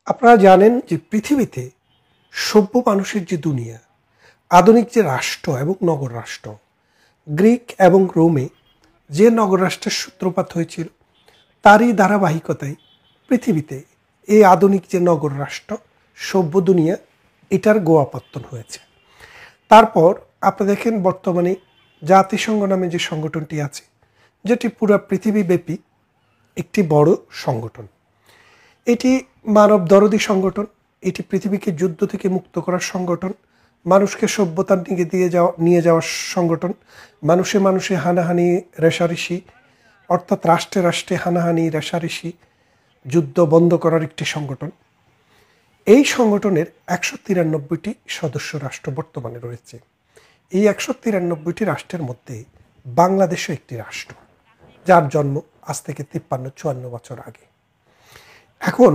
আপনারা জানেন যে পৃথিবীতে সভ্য মানুষের যে দুনিয়া, আধুনিক যে রাষ্ট্র এবং নগর রাষ্ট্র, গ্রিক এবং রোমে যে নগর রাষ্ট্রের সূত্রপাত হয়েছিল তারই ধারাবাহিকতায় পৃথিবীতে এই আধুনিক যে নগর রাষ্ট্র সভ্য দুনিয়া এটার গোয়াপত্তন হয়েছে। তারপর আপনি দেখেন বর্তমানে জাতিসংঘ নামে যে সংগঠনটি আছে, যেটি পুরো পৃথিবীব্যাপী একটি বড় সংগঠন। এটি মানব দরদি সংগঠন, এটি পৃথিবীকে যুদ্ধ থেকে মুক্ত করার সংগঠন, মানুষকে সভ্যতার দিকে নিয়ে যাওয়ার সংগঠন, মানুষে মানুষে হানাহানি রেষারেষি অর্থাৎ রাষ্ট্রে রাষ্ট্রে হানাহানি রেষারেষি যুদ্ধ বন্ধ করার একটি সংগঠন। এই সংগঠনের 193টি সদস্য রাষ্ট্র বর্তমানে রয়েছে। এই 193টি রাষ্ট্রের মধ্যে বাংলাদেশও একটি রাষ্ট্র, যার জন্ম আজ থেকে 53-54 বছর আগে। এখন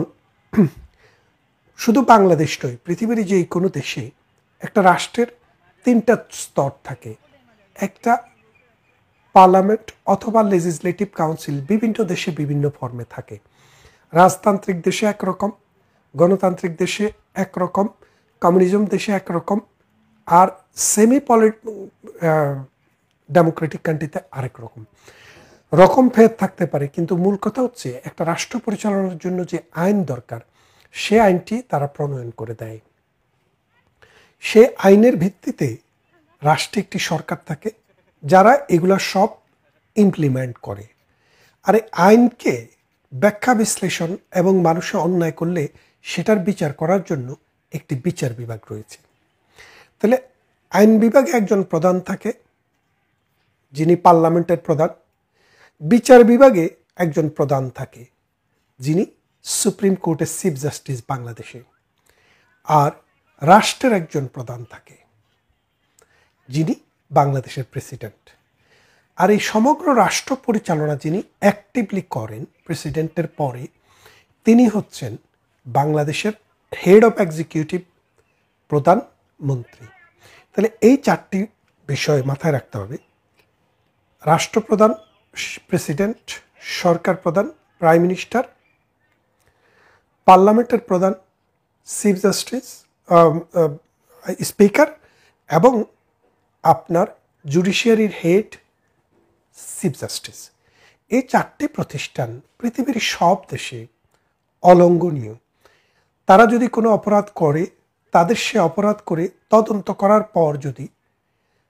শুধু বাংলাদেশ নয়, পৃথিবীর যে কোনো দেশে একটা রাষ্ট্রের 3টা স্তর থাকে। একটা পার্লামেন্ট অথবা লেজিসলেটিভ কাউন্সিল বিভিন্ন দেশে বিভিন্ন ফর্মে থাকে। রাজতান্ত্রিক দেশে একরকম, গণতান্ত্রিক দেশে একরকম, কমিউনিজম দেশে একরকম, আর সেমি ডেমোক্রেটিক কান্ট্রিতে আরেক রকম ভেদ থাকতে পারে। কিন্তু মূল কথা হচ্ছে একটা রাষ্ট্র পরিচালনার জন্য যে আইন দরকার, সে আইনটি তারা প্রণয়ন করে দেয়। সে আইনের ভিত্তিতে রাষ্ট্রে একটি সরকার থাকে যারা এগুলা সব ইমপ্লিমেন্ট করে। আর এই আইনকে ব্যাখ্যা বিশ্লেষণ এবং মানুষে অন্যায় করলে সেটার বিচার করার জন্য একটি বিচার বিভাগ রয়েছে। তাহলে আইন বিভাগে একজন প্রধান থাকে, যিনি পার্লামেন্টের প্রধান। বিচার বিভাগে একজন প্রধান থাকে, যিনি সুপ্রিম কোর্টের চিফ জাস্টিস বাংলাদেশে। আর রাষ্ট্রের একজন প্রধান থাকে, যিনি বাংলাদেশের প্রেসিডেন্ট। আর এই সমগ্র রাষ্ট্র পরিচালনা যিনি অ্যাক্টিভলি করেন প্রেসিডেন্টের পরে, তিনি হচ্ছেন বাংলাদেশের হেড অফ এক্সিকিউটিভ, প্রধানমন্ত্রী। তাহলে এই 4টি বিষয় মাথায় রাখতে হবে: রাষ্ট্রপ্রধান, প্রেসিডেন্ট, সরকার প্রধান, প্রাইম মিনিস্টার, পার্লামেন্টের প্রধান, চিফ জাস্টিস, স্পিকার, এবং আপনার জুডিশিয়ারির হেড, চিফ জাস্টিস। এই 4টি প্রতিষ্ঠান পৃথিবীর সব দেশে অলঙ্ঘনীয়। তারা যদি কোনো অপরাধ করে, তাদের সে অপরাধ করে তদন্ত করার পর যদি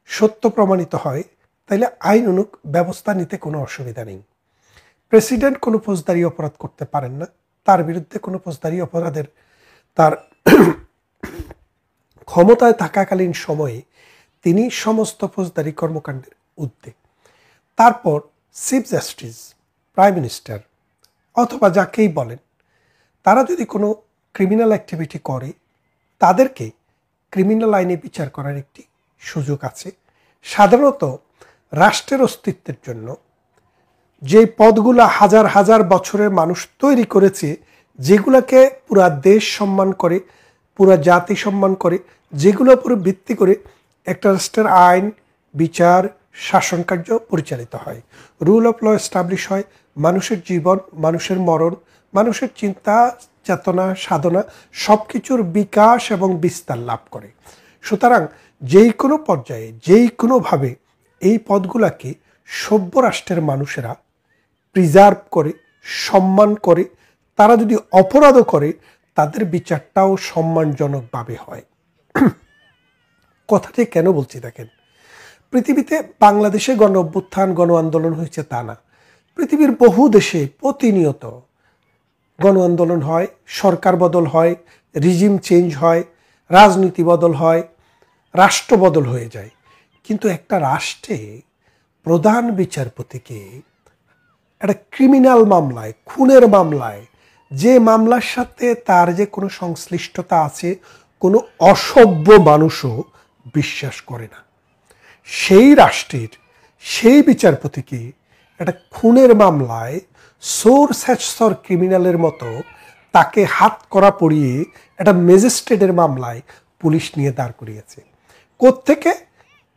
সত্য প্রমাণিত হয়, তাহলে আইনানুগ ব্যবস্থা নিতে কোনো অসুবিধা নেই। প্রেসিডেন্ট কোনো ফৌজদারি অপরাধ করতে পারেন না, তার বিরুদ্ধে কোনো ফৌজদারি অপরাধের তার ক্ষমতায় থাকাকালীন সময়ে তিনি সমস্ত ফৌজদারি কর্মকাণ্ডের ঊর্ধ্বে। তারপর চিফ জাস্টিস, প্রাইম মিনিস্টার অথবা যাকেই বলেন, তারা যদি কোনো ক্রিমিনাল অ্যাক্টিভিটি করে, তাদেরকে ক্রিমিনাল আইনে বিচার করার একটি সুযোগ আছে। সাধারণত রাষ্ট্রের অস্তিত্বের জন্য যে পদগুলো হাজার হাজার বছরের মানুষ তৈরি করেছে, যেগুলোকে পুরা দেশ সম্মান করে, পুরা জাতি সম্মান করে, যেগুলোর উপরে ভিত্তি করে একটা রাষ্ট্রের আইন, বিচার, শাসন কার্য পরিচালিত হয়, রুল অফ ল এস্টাবলিশ হয়, মানুষের জীবন, মানুষের মরণ, মানুষের চিন্তা, চেতনা, সাধনা সব কিছুর বিকাশ এবং বিস্তার লাভ করে। সুতরাং যেই কোনো পর্যায়ে, যেই কোনোভাবে এই পদগুলোকে সভ্য রাষ্ট্রের মানুষেরা প্রিজার্ভ করে, সম্মান করে। তারা যদি অপরাধও করে, তাদের বিচারটাও সম্মানজনকভাবে হয়। কথাটি কেন বলছি দেখেন, পৃথিবীতে বাংলাদেশে গণ অভ্যুত্থান, গণ আন্দোলন হয়েছে তা না। পৃথিবীর বহু দেশে প্রতিনিয়ত গণ আন্দোলন হয়, সরকার বদল হয়, রিজিম চেঞ্জ হয়, রাজনীতি বদল হয়, রাষ্ট্র বদল হয়ে যায়। কিন্তু একটা রাষ্ট্রে প্রধান বিচারপতিকে একটা ক্রিমিনাল মামলায়, খুনের মামলায়, যে মামলার সাথে তার যে কোনো সংশ্লিষ্টতা আছে, কোনো অসভ্য মানুষও বিশ্বাস করে না। সেই রাষ্ট্রের সেই বিচারপতিকে একটা খুনের মামলায় সোর ক্রিমিনালের মতো তাকে হাত করা পড়িয়ে একটা ম্যাজিস্ট্রেটের মামলায় পুলিশ নিয়ে দাঁড় করিয়েছে। কোত্থেকে?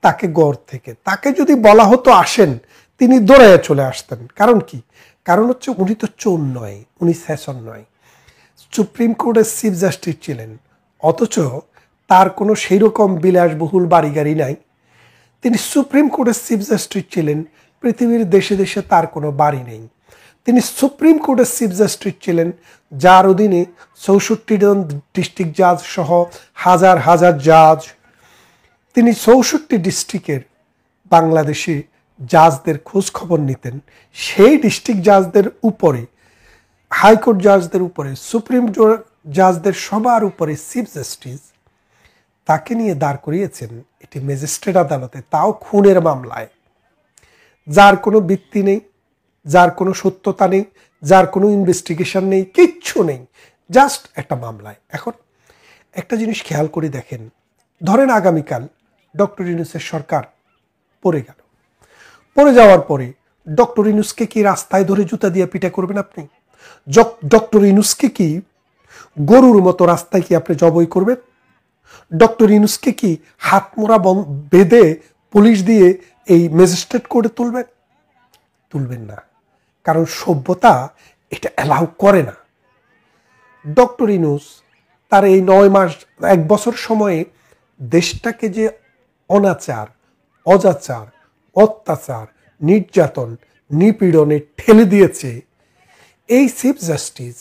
তাকে গড় থেকে। তাকে যদি বলা হতো আসেন, তিনি দৌড়াইয়া চলে আসতেন। কারণ কি? কারণ হচ্ছে উনি তো চোর নয়, উনি সেশন নয়। সুপ্রিম কোর্টের চিফ জাস্টিস ছিলেন, অথচ তার কোনো সেই রকম বিলাসবহুল বাড়ি গাড়ি নাই। তিনি সুপ্রিম কোর্টের চিফ জাস্টিস ছিলেন, পৃথিবীর দেশে দেশে তার কোনো বাড়ি নেই। তিনি সুপ্রিম কোর্টের চিফ জাস্টিস ছিলেন, যার অধীনে 64 জন ডিস্ট্রিক্ট জাজ সহ হাজার হাজার জাজ। তিনি 64 ডিস্ট্রিক্টের বাংলাদেশি জাজদের খোঁজ খবর নিতেন। সেই ডিস্ট্রিক্ট জাজদের উপরে, হাইকোর্ট জাজদের উপরে, সুপ্রিম জাজদের সবার উপরে চিফ জাস্টিস, তাকে নিয়ে দাঁড় করিয়েছেন এটি ম্যাজিস্ট্রেট আদালতে, তাও খুনের মামলায়, যার কোনো ভিত্তি নেই, যার কোনো সত্যতা নেই, যার কোনো ইনভেস্টিগেশন নেই, কিচ্ছু নেই, জাস্ট একটা মামলায়। এখন একটা জিনিস খেয়াল করে দেখেন, ধরেন আগামীকাল ডক্টর ইউনূসের সরকার পড়ে গেল, পড়ে যাওয়ার পরে ডক্টর ইউনূসকে কি রাস্তায় ধরে জুতা দিয়ে পিটা করবেন আপনি? ডক্টর ইউনূসকে কি গরুর মতো রাস্তায় কি আপনি জবই করবেন? ডক্টর ইউনূসকে কি হাত মোড়া বেঁধে পুলিশ দিয়ে এই ম্যাজিস্ট্রেট কোর্টে তুলবেন না, কারণ সভ্যতা এটা অ্যালাউ করে না। ডক্টর ইউনূস তার এই 9 মাস 1 বছর সময়ে দেশটাকে যে অনাচার, অজাচার, অত্যাচার, নির্যাতন, নিপীড়নে ঠেলে দিয়েছে, এই চিফ জাস্টিস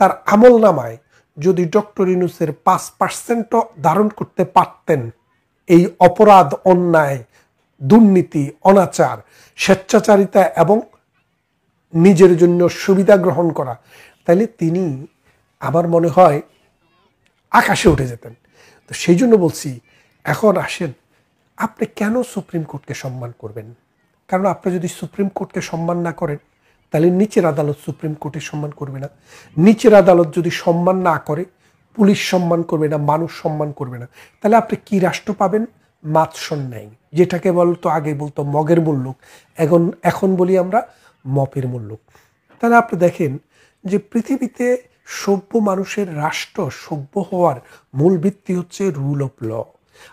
তার আমল নামায় যদি ডক্টর ইউনূসের 5% ধারণ করতে পারতেন, এই অপরাধ, অন্যায়, দুর্নীতি, অনাচার, স্বেচ্ছাচারিতা এবং নিজের জন্য সুবিধা গ্রহণ করা, তাহলে তিনি আমার মনে হয় আকাশে উঠে যেতেন। তো সেই জন্য বলছি, এখন আসেন, আপনি কেন সুপ্রিম কোর্টকে সম্মান করবেন? কারণ আপনি যদি সুপ্রিম কোর্টকে সম্মান না করেন, তাহলে নিচের আদালত সুপ্রিম কোর্টের সম্মান করবে না। নিচের আদালত যদি সম্মান না করে, পুলিশ সম্মান করবে না, মানুষ সম্মান করবে না, তাহলে আপনি কি রাষ্ট্র পাবেন? মাৎসর ন্যায়, যেটাকে বলতো আগে বলতো মগের মুল্লুক, এখন বলি আমরা মপের মুল্লুক। তাহলে আপনি দেখেন যে পৃথিবীতে সভ্য মানুষের রাষ্ট্র সভ্য হওয়ার মূল ভিত্তি হচ্ছে রুল অফ ল,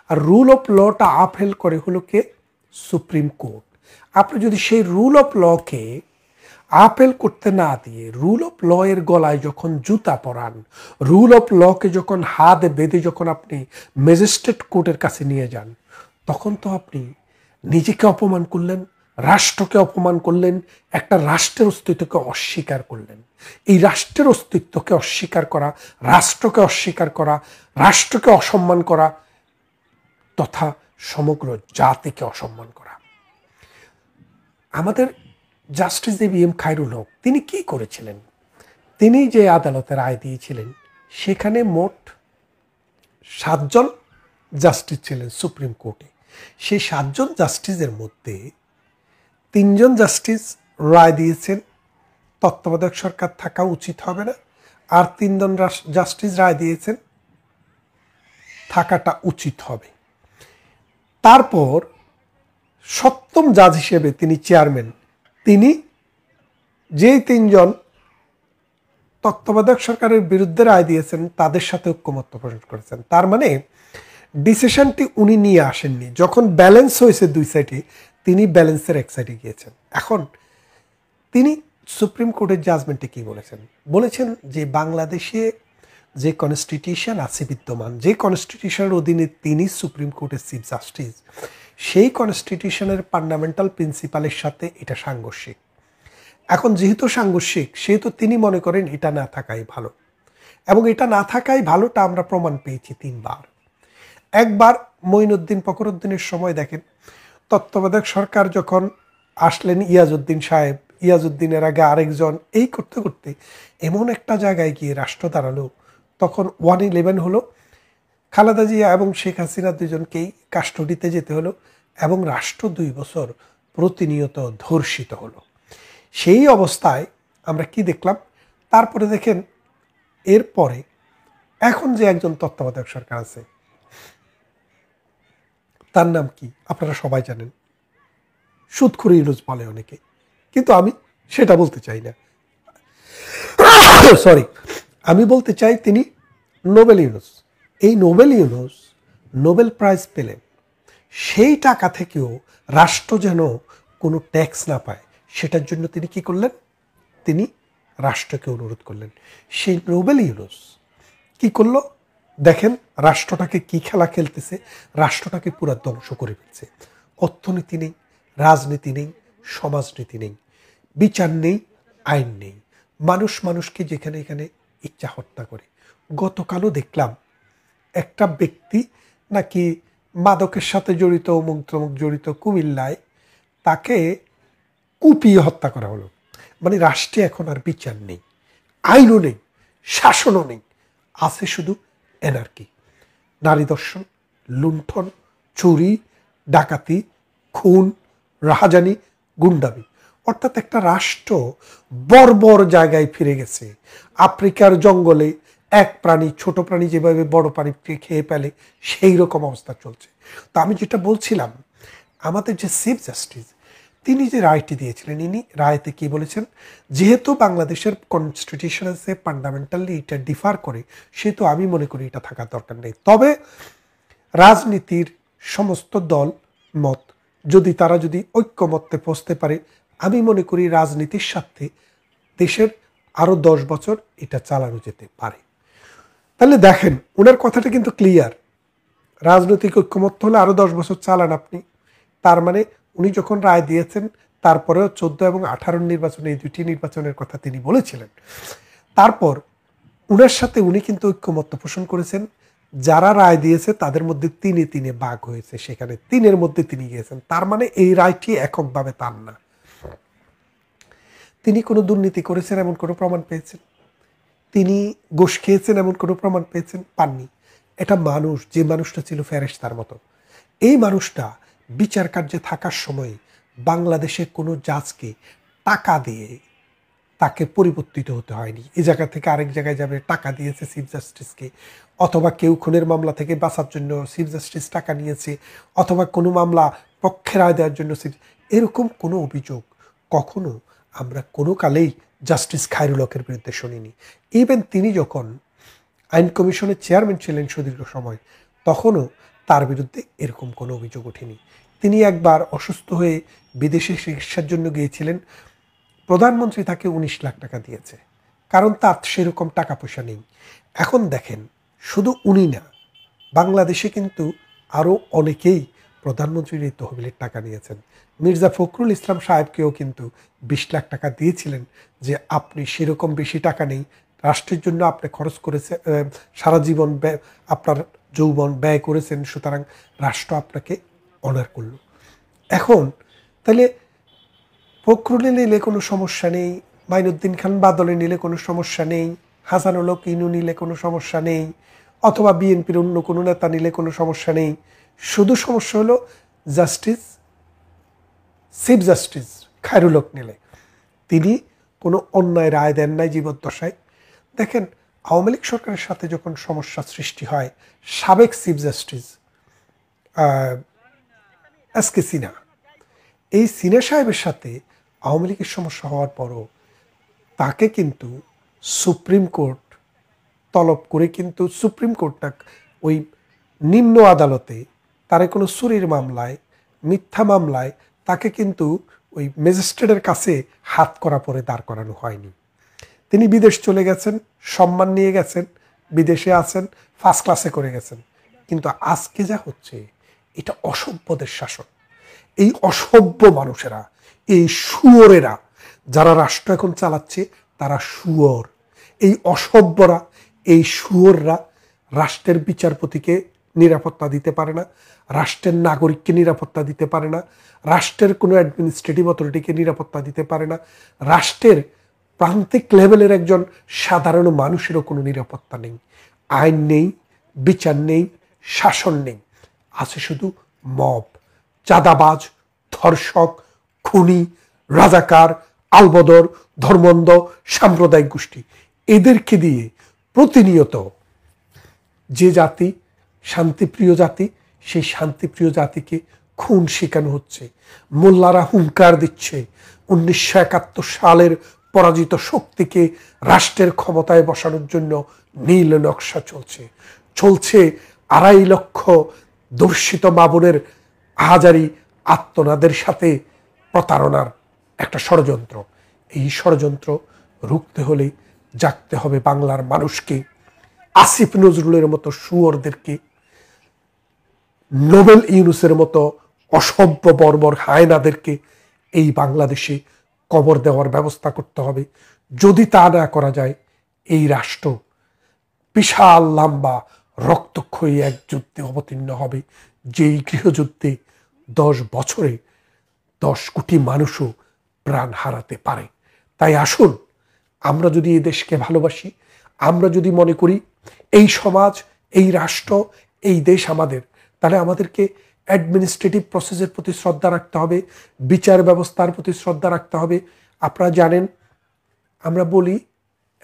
আর রুল অফ লটা আপহেল করে হলো কে? Supreme court. আপনি যদি সেই রুল অফ লকে আপেল করতে না দিয়ে রুল অফ ল এর গলায় যখন জুতা পরান, রুল অফ লকে যখন হাত বেঁধে যখন আপনি ম্যাজিস্ট্রেট কোর্টের কাছে নিয়ে যান, তখন তো আপনি নিজেকে অপমান করলেন, রাষ্ট্রকে অপমান করলেন, একটা রাষ্ট্রের অস্তিত্বকে অস্বীকার করলেন। এই রাষ্ট্রের অস্তিত্বকে অস্বীকার করা, রাষ্ট্রকে অস্বীকার করা, রাষ্ট্রকে অসম্মান করা, তথা সমগ্র জাতিকে অসম্মান করা। আমাদের জাস্টিস এবিএম খায়রুল হক তিনি কি করেছিলেন? তিনি যে আদালতে রায় দিয়েছিলেন, সেখানে মোট 7 জন জাস্টিস ছিলেন সুপ্রিম কোর্টে। সেই 7 জন জাস্টিসের মধ্যে 3 জন জাস্টিস রায় দিয়েছেন তত্ত্বাবধায়ক সরকার থাকা উচিত হবে না, আর 3 জন জাস্টিস রায় দিয়েছেন থাকাটা উচিত হবে। তারপর 7ম জাজ হিসেবে তিনি চেয়ারম্যান, তিনি যেই 3 জন তত্ত্বাবধায়ক সরকারের বিরুদ্ধে রায় দিয়েছেন তাদের সাথে ঐক্যমত্য প্রকাশ করেছেন। তার মানে ডিসিশনটি উনি নিয়ে আসেননি, যখন ব্যালেন্স হয়েছে 2 সাইডে, তিনি ব্যালেন্সের এক সাইডে গিয়েছেন। এখন তিনি সুপ্রিম কোর্টের জাজমেন্টে কি বলেছেন? বলেছেন যে বাংলাদেশে যে কনস্টিটিউশন আছে বিদ্যমান, যে কনস্টিটিউশনের অধীনে তিনি সুপ্রিম কোর্টের চিফ জাস্টিস, সেই কনস্টিটিউশনের ফান্ডামেন্টাল প্রিন্সিপালের সাথে এটা সাংঘর্ষিক। এখন যেহেতু সাংঘর্ষিক, সেহেতু তিনি মনে করেন এটা না থাকাই ভালো, এবং এটা না থাকাই ভালোটা আমরা প্রমাণ পেয়েছি 3 বার। একবার মঈনুদ্দিন ফখরুদ্দিনের সময় দেখেন, তত্ত্বাবধায়ক সরকার যখন আসলেন ইয়াজউদ্দিন সাহেব, ইয়াজউদ্দিনের আগে আরেকজন, এই করতে করতে এমন একটা জায়গায় গিয়ে রাষ্ট্র দাঁড়ালো, তখন 111 হলো, খালেদা জিয়া এবং শেখ হাসিনা দুজনকেই কাস্টডিতে যেতে হলো, এবং রাষ্ট্র 2 বছর প্রতিনিয়ত ধর্ষিত হলো। সেই অবস্থায় আমরা কি দেখলাম? তারপরে দেখেন, এরপরে এখন যে একজন তত্ত্বাবধায়ক সরকার আছে, তার নাম কি আপনারা সবাই জানেন, সুদখোর ইউনূস বলে অনেকে, কিন্তু আমি সেটা বলতে চাই না। সরি, আমি বলতে চাই তিনি নোবেল ইউনূস। এই নোবেল ইউনূস নোবেল প্রাইজ পেলেন, সেই টাকা থেকেও রাষ্ট্র যেন কোনো ট্যাক্স না পায়, সেটার জন্য তিনি কি করলেন? তিনি রাষ্ট্রকে অনুরোধ করলেন। সেই নোবেল ইউনুস কি করলো দেখেন, রাষ্ট্রটাকে কি খেলা খেলতেছে, রাষ্ট্রটাকে পুরো ধ্বংস করে ফেলছে। অর্থনীতি নেই, রাজনীতি নেই, সমাজনীতি নেই, বিচার নেই, আইন নেই, মানুষ মানুষকে যেখানে এখানে ইচ্ছা হত্যা করে। গতকালও দেখলাম একটা ব্যক্তি নাকি মাদকের সাথে জড়িত, অমুক তমুক জড়িত, কুমিল্লায় তাকে কুপিয়ে হত্যা করা হলো। মানে রাষ্ট্রে এখন আর বিচার নেই, আইনও নেই, শাসনও নেই, আছে শুধু এনার্কি, নারী দর্শন, লুণ্ঠন, চুরি, ডাকাতি, খুন, রাহাজানি, গুন্ডামি। অর্থাৎ একটা রাষ্ট্র বর্বর জায়গায় ফিরে গেছে। আফ্রিকার জঙ্গলে এক প্রাণী, ছোট প্রাণী যেভাবে বড় প্রাণীকে খেয়ে ফেলে, সেই রকম অবস্থা চলছে। তো আমি যেটা বলছিলাম, আমাদের যে চিফ জাস্টিস তিনি যে রায়টি দিয়েছিলেন, ইনি রায়তে কি বলেছেন, যেহেতু বাংলাদেশের কনস্টিটিউশনে ফান্ডামেন্টালি এটা ডিফার করে, সেহেতু আমি মনে করি এটা থাকার দরকার নেই। তবে রাজনীতির সমস্ত দল মত যদি ঐক্যমত্যে পৌঁছতে পারে, আমি মনে করি রাজনীতির সাথে দেশের আরও 10 বছর এটা চালানো যেতে পারে। তাহলে দেখেন, ওনার কথাটা কিন্তু ক্লিয়ার। রাজনৈতিক ঐক্যমত্য হলে আরও 10 বছর চালান আপনি। তার মানে উনি যখন রায় দিয়েছেন, তারপরেও 14 এবং 18 নির্বাচনে, এই দুটি নির্বাচনের কথা তিনি বলেছিলেন। তারপর উনার সাথে উনি কিন্তু ঐক্যমত্য পোষণ করেছেন। যারা রায় দিয়েছে তাদের মধ্যে তিনে ভাগ হয়েছে, সেখানে 3-এর মধ্যে তিনি গিয়েছেন। তার মানে এই রায়টি এককভাবে তার না। তিনি কোনো দুর্নীতি করেছেন এমন কোনো প্রমাণ পেয়েছেন? তিনি ঘুষ খেয়েছেন এমন কোনো প্রমাণ পেয়েছেন? পাননি। এটা মানুষ, যে মানুষটা ছিল ফেরেশতার মতো, এই মানুষটা বিচার কার্যে থাকার সময় বাংলাদেশের কোনো জাজকে টাকা দিয়ে তাকে পরিবর্তিত হতে হয়নি। এই জায়গা থেকে আরেক জায়গায় যাবে, টাকা দিয়েছে চিফ জাস্টিসকে, অথবা কেউ খুনের মামলা থেকে বাঁচার জন্য চিফ জাস্টিস টাকা নিয়েছে, অথবা কোনো মামলা পক্ষে রায় দেওয়ার জন্য এরকম কোনো অভিযোগ কখনো আমরা কোনো কালেই জাস্টিস খায়রুল হকের বিরুদ্ধে শুনিনি। ইভেন তিনি যখন আইন কমিশনের চেয়ারম্যান ছিলেন সুদীর্ঘ সময়, তখনও তার বিরুদ্ধে এরকম কোনো অভিযোগ ওঠেনি। তিনি একবার অসুস্থ হয়ে বিদেশে চিকিৎসার জন্য গিয়েছিলেন, প্রধানমন্ত্রী তাকে 19 লাখ টাকা দিয়েছে, কারণ তার সেরকম টাকা পয়সা নেই। এখন দেখেন, শুধু উনি না, বাংলাদেশে কিন্তু আরও অনেকেই প্রধানমন্ত্রীর এই তহবিলের টাকা নিয়েছেন। মির্জা ফখরুল ইসলাম সাহেবকেও কিন্তু 20 লাখ টাকা দিয়েছিলেন, যে আপনি সেরকম বেশি টাকা নেই, রাষ্ট্রের জন্য আপনি খরচ করেছে, সারা জীবন আপনার যৌবন ব্যয় করেছেন, সুতরাং রাষ্ট্র আপনাকে অনার করল। এখন তাহলে ফখরুলে নিলে কোনো সমস্যা নেই, মাইনুদ্দিন খান বাদলে নিলে কোনো সমস্যা নেই, হাসানুল হক ইনু নিলে কোনো সমস্যা নেই, অথবা বিএনপির অন্য কোনো নেতা নিলে কোনো সমস্যা নেই। শুধু সমস্যা হলো জাস্টিস, চিফ জাস্টিস খায়রুল হক নিলে। তিনি কোনো অন্যায় রায় দেন নাই জীবদ্দশায়। দেখেন, আওয়ামী লীগ সরকারের সাথে যখন সমস্যা সৃষ্টি হয়, সাবেক চিফ জাস্টিস এসকে সিনহা, এই সিনহা সাহেবের সাথে আওয়ামী লীগের সমস্যা হওয়ার পরও তাকে কিন্তু সুপ্রিম কোর্ট তলব করে, কিন্তু সুপ্রিম কোর্টটা ওই নিম্ন আদালতে তারে কোনো চুরির মামলায়, মিথ্যা মামলায় তাকে কিন্তু ওই ম্যাজিস্ট্রেটের কাছে হাত করা পরে দাঁড় করানো হয়নি। তিনি বিদেশ চলে গেছেন, সম্মান নিয়ে গেছেন, বিদেশে আছেন, ফার্স্ট ক্লাসে করে গেছেন। কিন্তু আজকে যা হচ্ছে, এটা অসভ্যদের শাসন। এই অসভ্য মানুষেরা, এই শুয়োরেরা যারা রাষ্ট্র এখন চালাচ্ছে, তারা শুয়োর। এই অসভ্যরা, এই শুয়োররা রাষ্ট্রের বিচারপতিকে নিরাপত্তা দিতে পারে না, রাষ্ট্রের নাগরিককে নিরাপত্তা দিতে পারে না, রাষ্ট্রের কোনো অ্যাডমিনিস্ট্রেটিভ অথরিটিকে নিরাপত্তা দিতে পারে না, রাষ্ট্রের প্রান্তিক লেভেলের একজন সাধারণ মানুষেরও কোনো নিরাপত্তা নেই। আইন নেই, বিচার নেই, শাসন নেই, আছে শুধু মব, চাঁদাবাজ, ধর্ষক, খুনি, রাজাকার, আলবদর, ধর্মন্ধ, সাম্প্রদায়িক গোষ্ঠী। এদেরকে দিয়ে প্রতিনিয়ত যে জাতি শান্তিপ্রিয় জাতি, সেই শান্তিপ্রিয় জাতিকে খুন শেখানো হচ্ছে। মোল্লারা হুঙ্কার দিচ্ছে 1971 সালের পরাজিত শক্তিকে রাষ্ট্রের ক্ষমতায় বসানোর জন্য নীল নকশা চলছে। 2.5 লক্ষ দর্শিত মা বোনের আহাজারি আত্মনাদের সাথে প্রতারণার একটা ষড়যন্ত্র। এই ষড়যন্ত্র রুখতে হলে জাগতে হবে বাংলার মানুষকে, আসিফ নজরুলের মতো শুয়োরদেরকে, নোবেল ইউনুসের মতো অসভ্য বর্বর হায়নাদেরকে এই বাংলাদেশে কবর দেওয়ার ব্যবস্থা করতে হবে। যদি তা না করা যায়, এই রাষ্ট্র বিশাল লম্বা রক্তক্ষয়ী এক যুদ্ধে অবতীর্ণ হবে, যেই গৃহযুদ্ধে 10 বছরে 10 কোটি মানুষও প্রাণ হারাতে পারে। তাই আসুন, আমরা যদি এই দেশকে ভালোবাসি, আমরা যদি মনে করি এই সমাজ, এই রাষ্ট্র, এই দেশ আমাদের, তাহলে আমাদেরকে অ্যাডমিনিস্ট্রেটিভ প্রসেসের প্রতি শ্রদ্ধা রাখতে হবে, বিচার ব্যবস্থার প্রতি শ্রদ্ধা রাখতে হবে। আপনারা জানেন, আমরা বলি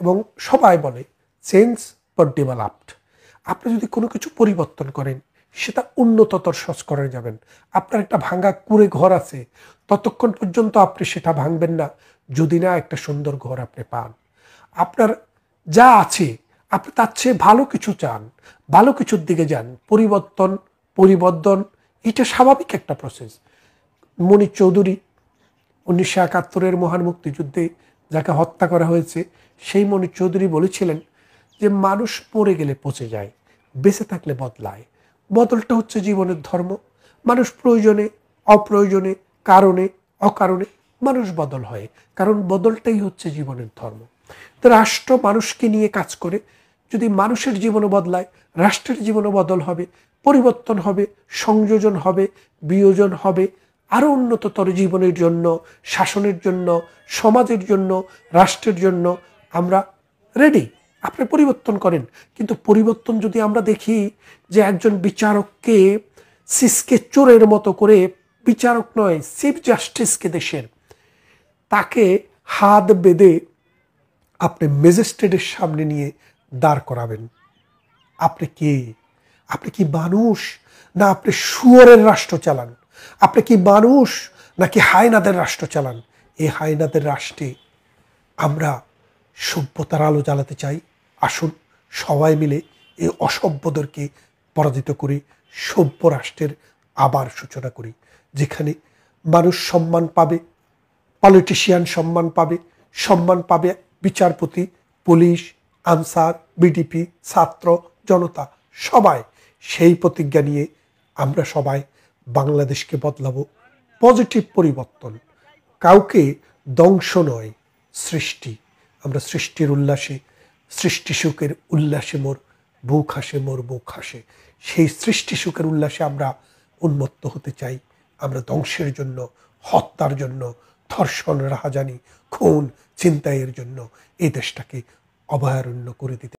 এবং সবাই বলে চেঞ্জ ফর ডেভেলপড। আপনি যদি কোনো কিছু পরিবর্তন করেন, সেটা উন্নততর সংস্করণে যাবেন। আপনার একটা ভাঙা কুঁড়ে ঘর আছে, ততক্ষণ পর্যন্ত আপনি সেটা ভাঙবেন না যদি না একটা সুন্দর ঘর আপনি পান। আপনার যা আছে, আপনি তার চেয়ে ভালো কিছু চান, ভালো কিছুর দিকে যান। পরিবর্তন এটা স্বাভাবিক একটা প্রসেস। মনির চৌধুরী 1971-এর মহান মুক্তিযুদ্ধে যাকে হত্যা করা হয়েছে, সেই মনির চৌধুরী বলেছিলেন যে মানুষ মরে গেলে পচে যায়, বেঁচে থাকলে বদলায়। বদলটা হচ্ছে জীবনের ধর্ম। মানুষ প্রয়োজনে, অপ্রয়োজনে, কারণে, অকারণে মানুষ বদল হয়, কারণ বদলটাই হচ্ছে জীবনের ধর্ম। তো রাষ্ট্র মানুষকে নিয়ে কাজ করে। যদি মানুষের জীবনও বদলায়, রাষ্ট্রের জীবনও বদল হবে, পরিবর্তন হবে, সংযোজন হবে, বিয়োজন হবে। আরও উন্নততর জীবনের জন্য, শাসনের জন্য, সমাজের জন্য, রাষ্ট্রের জন্য আমরা রেডি। আপনি পরিবর্তন করেন, কিন্তু পরিবর্তন যদি আমরা দেখি যে একজন বিচারককে সিসকে চোরের মতো করে, বিচারক নয়, চিফ জাস্টিসকে দেশের, তাকে হাত বেঁধে আপনি ম্যাজিস্ট্রেটের সামনে নিয়ে দাঁড় করাবেন, আপনি কে? আপনি কি মানুষ, না আপনি শুয়োরের রাষ্ট্র চালান? আপনি কি মানুষ, নাকি হায়নাদের রাষ্ট্র চালান? এই হায়নাদের রাষ্ট্রে আমরা সভ্যতার আলো জ্বালাতে চাই। আসুন সবাই মিলে এই অসভ্যদেরকে পরাজিত করে সভ্য রাষ্ট্রের আবার সূচনা করি, যেখানে মানুষ সম্মান পাবে, পলিটিশিয়ান সম্মান পাবে বিচারপতি, পুলিশ, আনসার, বিডিপি, ছাত্র, জনতা, সবাই সেই প্রতিজ্ঞা নিয়ে আমরা সবাই বাংলাদেশকে বদলাবো। পজিটিভ পরিবর্তন, কাউকে ধ্বংস নয়, সৃষ্টি। আমরা সৃষ্টির উল্লাসে, সৃষ্টি সুখের উল্লাসে মোর বুক হাসে। সেই সৃষ্টি সুখের উল্লাসে আমরা উন্মত্ত হতে চাই। আমরা ধ্বংসের জন্য, হত্যার জন্য, ধর্ষণ, রাহাজানি, খুন, ছিনতাইয়ের জন্য এই দেশটাকে অভয়ারণ্য করে দিতে